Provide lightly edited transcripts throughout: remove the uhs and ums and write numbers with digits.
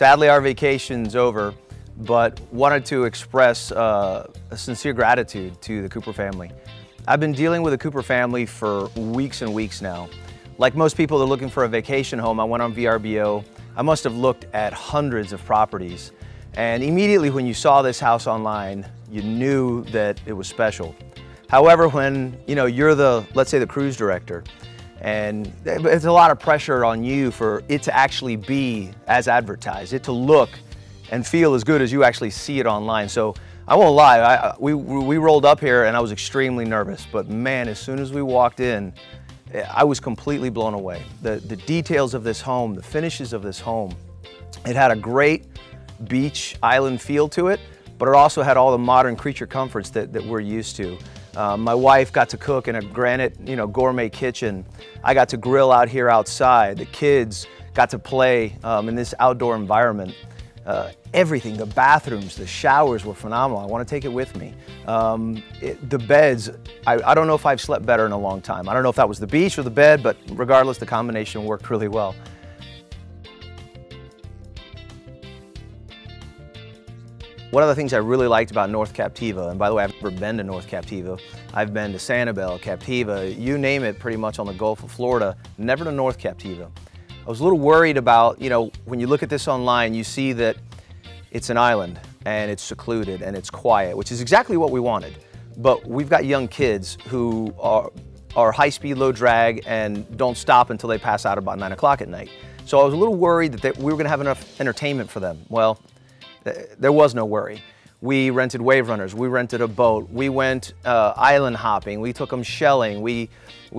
Sadly, our vacation's over, but wanted to express a sincere gratitude to the Cooper family. I've been dealing with the Cooper family for weeks and weeks now. Like most people that are looking for a vacation home, I went on VRBO. I must have looked at hundreds of properties. And immediately when you saw this house online, you knew that it was special. However, when you're let's say the cruise director, and it's a lot of pressure on you for it to actually be as advertised, it to look and feel as good as you actually see it online. So I won't lie, we rolled up here and I was extremely nervous, but man, as soon as we walked in, I was completely blown away. The details of this home, the finishes of this home, it had a great beach island feel to it, but it also had all the modern creature comforts that we're used to. My wife got to cook in a granite, gourmet kitchen. I got to grill out here outside. The kids got to play in this outdoor environment. Everything, the bathrooms, the showers were phenomenal. I want to take it with me. The beds, I don't know if I've slept better in a long time. I don't know if that was the beach or the bed, but regardless, the combination worked really well. One of the things I really liked about North Captiva, and by the way, I've never been to North Captiva. I've been to Sanibel, Captiva, you name it, pretty much on the Gulf of Florida, never to North Captiva. I was a little worried about, when you look at this online, you see that it's an island and it's secluded and it's quiet, which is exactly what we wanted. But we've got young kids who are high-speed, low drag and don't stop until they pass out about 9 o'clock at night. So I was a little worried that we were going to have enough entertainment for them. Well, there was no worry. We rented wave runners, we rented a boat, we went island hopping, we took them shelling, we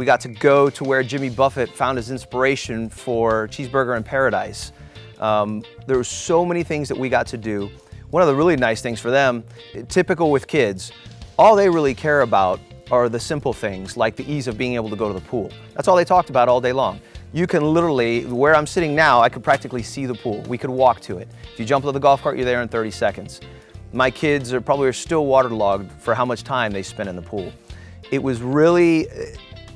got to go to where Jimmy Buffett found his inspiration for Cheeseburger in Paradise. There were so many things that we got to do. One of the really nice things for them, typical with kids, all they really care about are the simple things like the ease of being able to go to the pool. That's all they talked about all day long. You can literally, where I'm sitting now, I could practically see the pool. We could walk to it. If you jump into the golf cart, you're there in 30 seconds. My kids are probably still waterlogged for how much time they spend in the pool. It was really,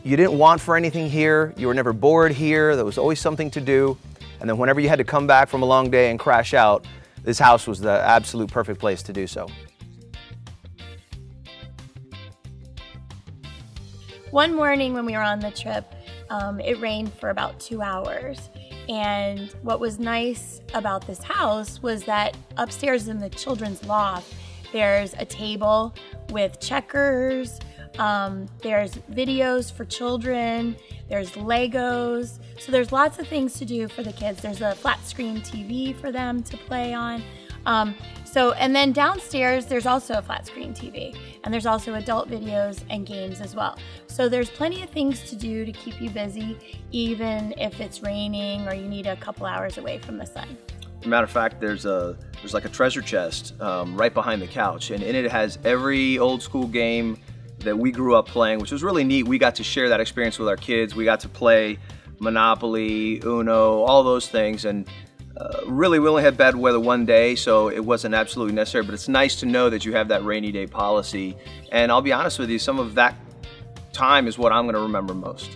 you didn't want for anything here. You were never bored here. There was always something to do. And then whenever you had to come back from a long day and crash out, this house was the absolute perfect place to do so. One morning when we were on the trip, it rained for about 2 hours. And what was nice about this house was that upstairs in the children's loft, there's a table with checkers, there's videos for children, there's Legos. So there's lots of things to do for the kids. There's a flat screen TV for them to play on. And then downstairs, there's also a flat screen TV, and there's also adult videos and games as well. So there's plenty of things to do to keep you busy, even if it's raining or you need a couple hours away from the sun. Matter of fact, there's like a treasure chest right behind the couch, and in it has every old school game that we grew up playing, which was really neat. We got to share that experience with our kids. We got to play Monopoly, Uno, all those things, and really, we only had bad weather one day, so it wasn't absolutely necessary, but it's nice to know that you have that rainy day policy. And I'll be honest with you, some of that time is what I'm going to remember most.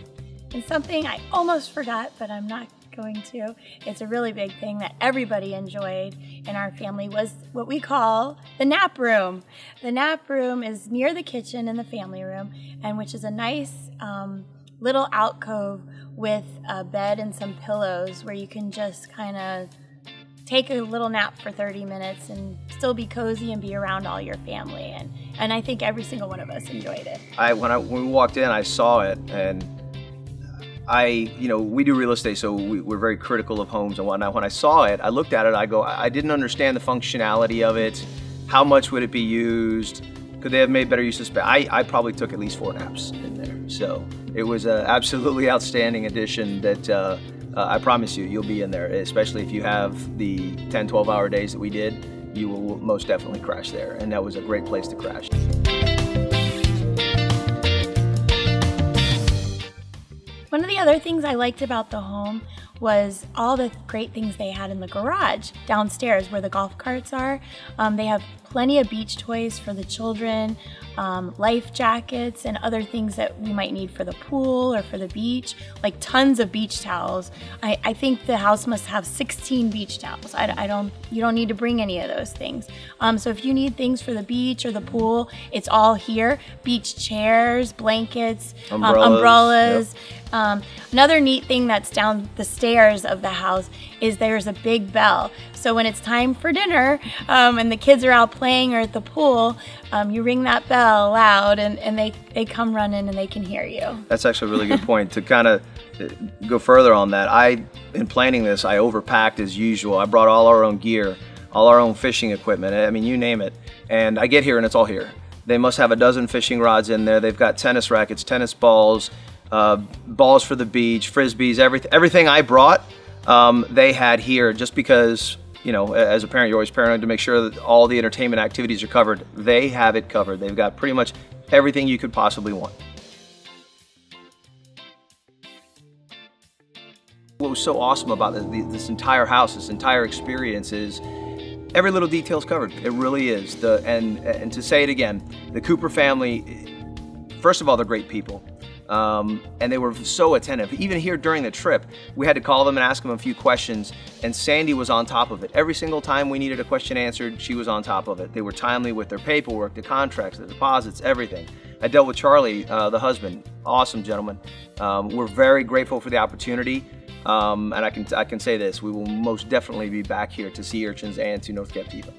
And something I almost forgot, but I'm not going to, it's a really big thing that everybody enjoyed in our family, was what we call the nap room. The nap room is near the kitchen in the family room, and which is a nice little alcove with a bed and some pillows where you can just kind of take a little nap for 30 minutes and still be cozy and be around all your family. And I think every single one of us enjoyed it. When we walked in, I saw it, and we do real estate, so we're very critical of homes and whatnot. When I saw it, I looked at it, I didn't understand the functionality of it. How much would it be used? Could they have made better use of space? I probably took at least 4 naps in there. So it was an absolutely outstanding addition that I promise you'll be in there, especially if you have the 10, 12-hour days that we did. You will most definitely crash there, and that was a great place to crash. One of the other things I liked about the home was all the great things they had in the garage downstairs where the golf carts are. They have plenty of beach toys for the children. life jackets and other things that we might need for the pool or for the beach, like tons of beach towels. I think the house must have 16 beach towels. You don't need to bring any of those things. So if you need things for the beach or the pool, it's all here. Beach chairs, blankets, umbrellas. Yep. Another neat thing that's down the stairs of the house is there's a big bell. So when it's time for dinner and the kids are out playing or at the pool, you ring that bell loud and they come running and they can hear you. That's actually a really good point. To kind of go further on that, in planning this, I overpacked as usual. I brought all our own gear, all our own fishing equipment, I mean, you name it. And I get here and it's all here. They must have a dozen fishing rods in there. They've got tennis rackets, tennis balls, balls for the beach, frisbees, everything I brought, they had here, just because, you know, as a parent, you're always paranoid to make sure that all the entertainment activities are covered. They have it covered. They've got pretty much everything you could possibly want. What was so awesome about this entire house, this entire experience, is every little detail is covered. It really is. And to say it again, the Cooper family, first of all, they're great people. And they were so attentive. Even here during the trip, we had to call them and ask them a few questions, and Sandy was on top of it. Every single time we needed a question answered, she was on top of it. They were timely with their paperwork, the contracts, the deposits, everything. I dealt with Charlie, the husband, awesome gentleman. We're very grateful for the opportunity, and I can say this, we will most definitely be back here to Sea Urchins and to North Captiva.